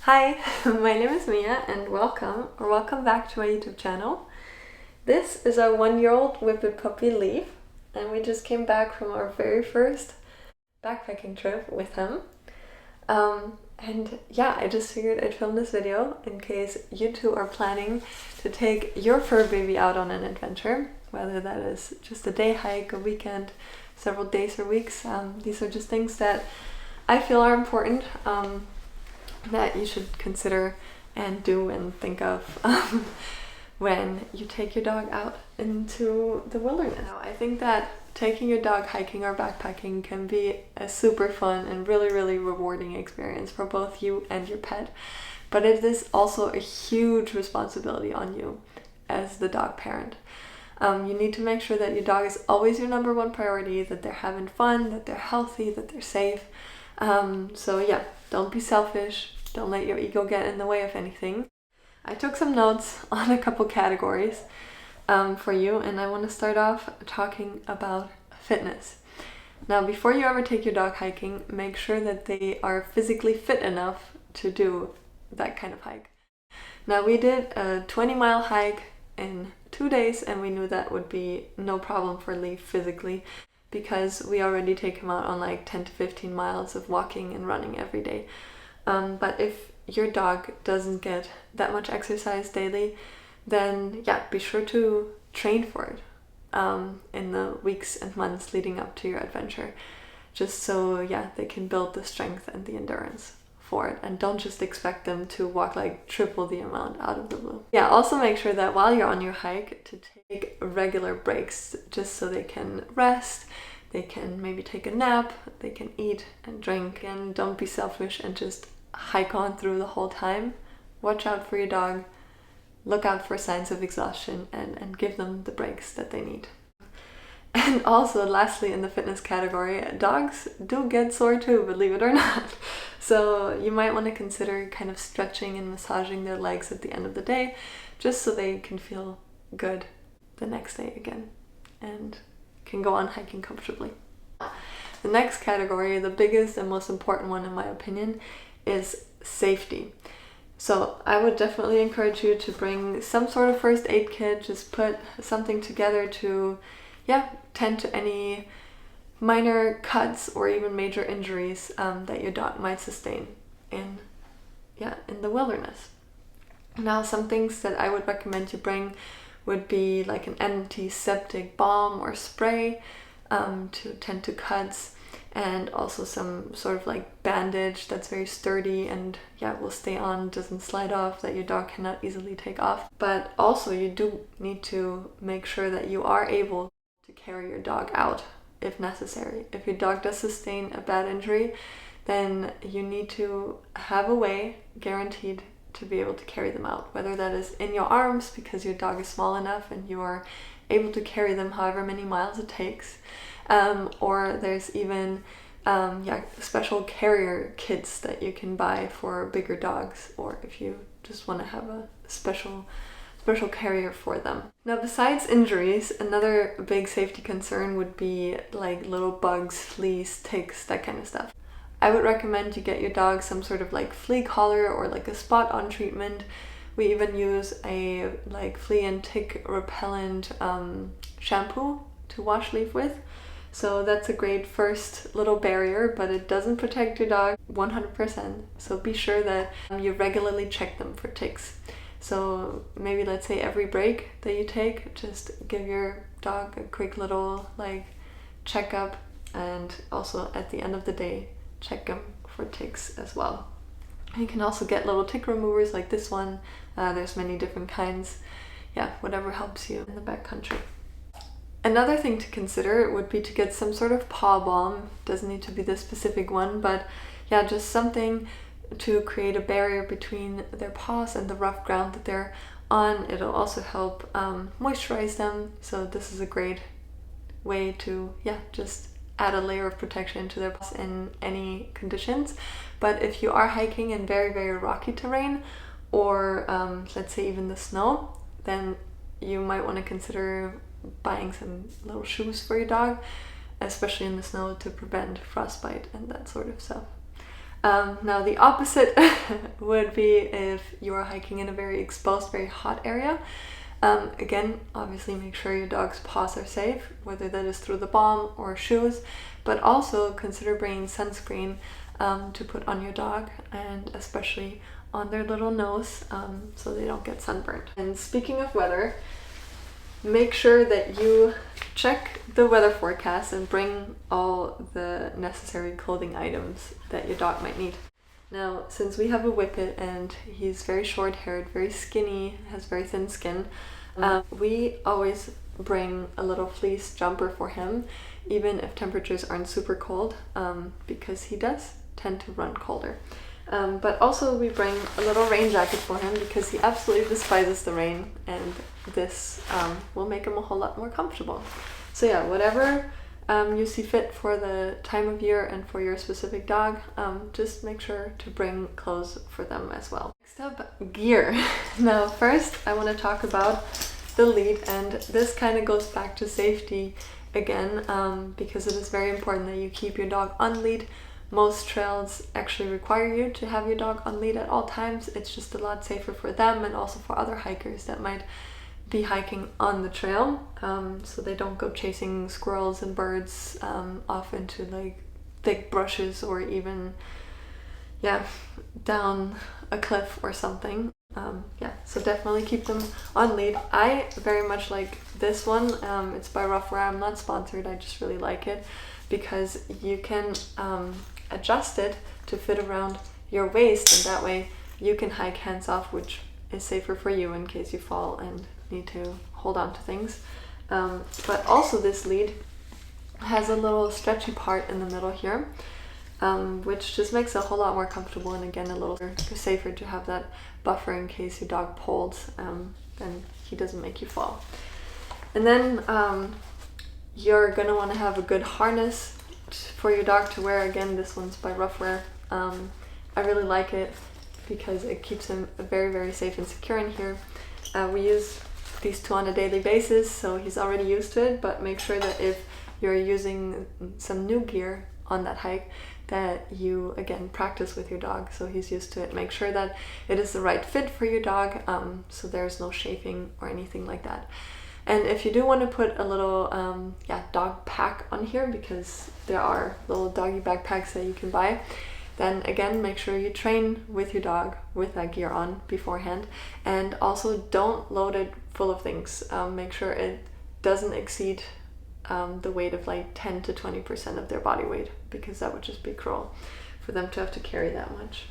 Hi, my name is Mia and welcome back to my YouTube channel. This is our 1-year-old whippet puppy Leaf, and we just came back from our very first backpacking trip with him. And yeah, I just figured I'd film this video in case you two are planning to take your fur baby out on an adventure, whether that is just a day hike, a weekend, several days or weeks. These are just things that I feel are important. That you should consider and do and think of when you take your dog out into the wilderness. Now, I think that taking your dog hiking or backpacking can be a super fun and really rewarding experience for both you and your pet, but it is also a huge responsibility on you as the dog parent. You need to make sure that your dog is always your number one priority, that they're having fun, that they're healthy, that they're safe. So yeah, don't be selfish. Don't let your ego get in the way of anything. I took some notes on a couple categories for you, and I want to start off talking about fitness. Now, before you ever take your dog hiking, make sure that they are physically fit enough to do that kind of hike. Now, we did a 20-mile hike in 2 days, and we knew that would be no problem for Leaf physically, because we already take him out on like 10 to 15 miles of walking and running every day. But if your dog doesn't get that much exercise daily, then yeah, be sure to train for it in the weeks and months leading up to your adventure, just so yeah, they can build the strength and the endurance for it, and don't just expect them to walk like triple the amount out of the blue. Yeah, also make sure that while you're on your hike to take regular breaks, just so they can rest. They can maybe take a nap, they can eat and drink, and don't be selfish and just hike on through the whole time. Watch out for your dog, look out for signs of exhaustion, and give them the breaks that they need. And also, lastly, in the fitness category, dogs do get sore too, believe it or not. So you might want to consider kind of stretching and massaging their legs at the end of the day, just so they can feel good the next day again and can go on hiking comfortably. The next category, the biggest and most important one in my opinion, is safety. So I would definitely encourage you to bring some sort of first aid kit. Just put something together to tend to any minor cuts or even major injuries that your dog might sustain in the wilderness. Now, some things that I would recommend you bring would be like an antiseptic balm or spray to tend to cuts, and also some sort of like bandage that's very sturdy and will stay on, doesn't slide off, that your dog cannot easily take off. But also you do need to make sure that you are able to carry your dog out if necessary. If your dog does sustain a bad injury, then you need to have a way guaranteed to be able to carry them out, whether that is in your arms because your dog is small enough and you are able to carry them however many miles it takes, or there's even special carrier kits that you can buy for bigger dogs, or if you just want to have a special carrier for them. Now, besides injuries, another big safety concern would be like little bugs, fleas, ticks, that kind of stuff. I would recommend you get your dog some sort of like flea collar or like a spot on treatment. We even use a like flea and tick repellent shampoo to wash Leaf with. So that's a great first little barrier, but it doesn't protect your dog 100%. So be sure that you regularly check them for ticks. So maybe, let's say, every break that you take, just give your dog a quick little like checkup, and also at the end of the day, check them for ticks as well. You can also get little tick removers like this one. There's many different kinds. Whatever helps you in the backcountry. Another thing to consider would be to get some sort of paw balm. Doesn't need to be the specific one, but just something to create a barrier between their paws and the rough ground that they're on. It'll also help moisturize them. So this is a great way to just add a layer of protection to their paws in any conditions. But if you are hiking in very rocky terrain, or let's say even the snow, then you might want to consider buying some little shoes for your dog, especially in the snow, to prevent frostbite and that sort of stuff. Now the opposite would be if you are hiking in a very exposed, very hot area. Again, obviously make sure your dog's paws are safe, whether that is through the balm or shoes, but also consider bringing sunscreen to put on your dog, and especially on their little nose, so they don't get sunburned. And speaking of weather, make sure that you check the weather forecast and bring all the necessary clothing items that your dog might need. Now, since we have a whippet and he's very short-haired, very skinny, has very thin skin, we always bring a little fleece jumper for him, even if temperatures aren't super cold, because he does tend to run colder. But also we bring a little rain jacket for him because he absolutely despises the rain, and this will make him a whole lot more comfortable. So yeah, whatever you see fit for the time of year and for your specific dog, just make sure to bring clothes for them as well. Next up, gear. Now first I want to talk about the lead, and this kind of goes back to safety again, because it is very important that you keep your dog on lead. Most trails actually require you to have your dog on lead at all times. It's just a lot safer for them and also for other hikers that might be hiking on the trail, so they don't go chasing squirrels and birds off into like thick brushes, or even down a cliff or something. So definitely keep them on lead. I very much like this one. It's by Rough Wear. I'm not sponsored, I just really like it because you can adjust it to fit around your waist, and that way you can hike hands off, which is safer for you in case you fall and need to hold on to things. But also this lead has a little stretchy part in the middle here, which just makes it a whole lot more comfortable, and again a little safer to have that buffer in case your dog pulls, then he doesn't make you fall. And then you're gonna want to have a good harness for your dog to wear. Again, this one's by Rough Wear. I really like it because it keeps him very, very safe and secure in here. We use these two on a daily basis, so he's already used to it, but make sure that if you're using some new gear on that hike, that you again practice with your dog so he's used to it. Make sure that it is the right fit for your dog, so there's no chafing or anything like that. And if you do want to put a little dog pack on here, because there are little doggy backpacks that you can buy, then again make sure you train with your dog with that gear on beforehand, and also don't load it full of things. Make sure it doesn't exceed the weight of like 10 to 20% of their body weight, because that would just be cruel for them to have to carry that much.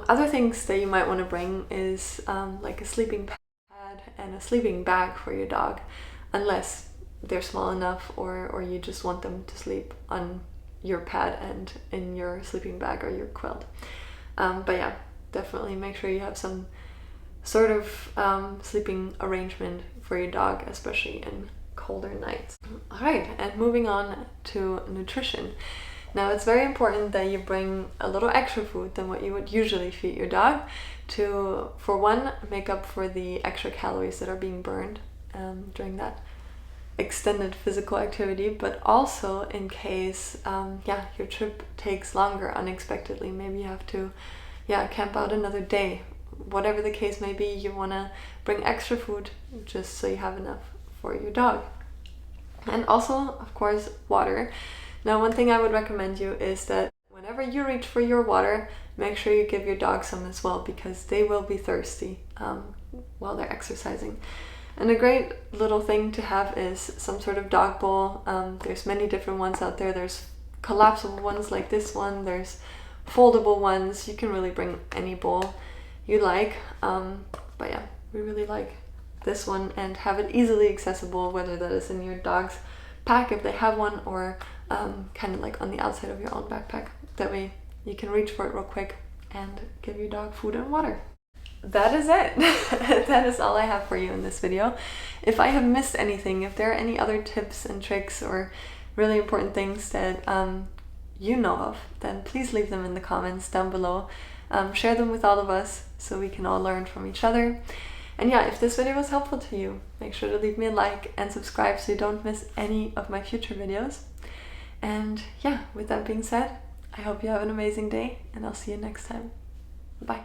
Other things that you might want to bring is like a sleeping pad and a sleeping bag for your dog, unless they're small enough or you just want them to sleep on your pad and in your sleeping bag or your quilt. But yeah, definitely make sure you have some sort of sleeping arrangement for your dog, especially in colder nights. Alright, and moving on to nutrition. Now it's very important that you bring a little extra food than what you would usually feed your dog to, for one, make up for the extra calories that are being burned during that extended physical activity, but also in case your trip takes longer unexpectedly. Maybe you have to camp out another day. Whatever the case may be, you want to bring extra food just so you have enough for your dog. And also, of course, water. Now, one thing I would recommend you is that whenever you reach for your water, make sure you give your dog some as well, because they will be thirsty while they're exercising. And a great little thing to have is some sort of dog bowl. There's many different ones out there. There's collapsible ones like this one. There's foldable ones. You can really bring any bowl you like. But yeah, we really like this one and have it easily accessible, whether that is in your dog's pack if they have one, or kind of like on the outside of your own backpack. That way you can reach for it real quick and give your dog food and water. That is it. That is all I have for you in this video. If I have missed anything, if there are any other tips and tricks or really important things that you know of, then please leave them in the comments down below. Share them with all of us so we can all learn from each other. And yeah, if this video was helpful to you, make sure to leave me a like and subscribe so you don't miss any of my future videos. And yeah, with that being said, I hope you have an amazing day, and I'll see you next time. Bye.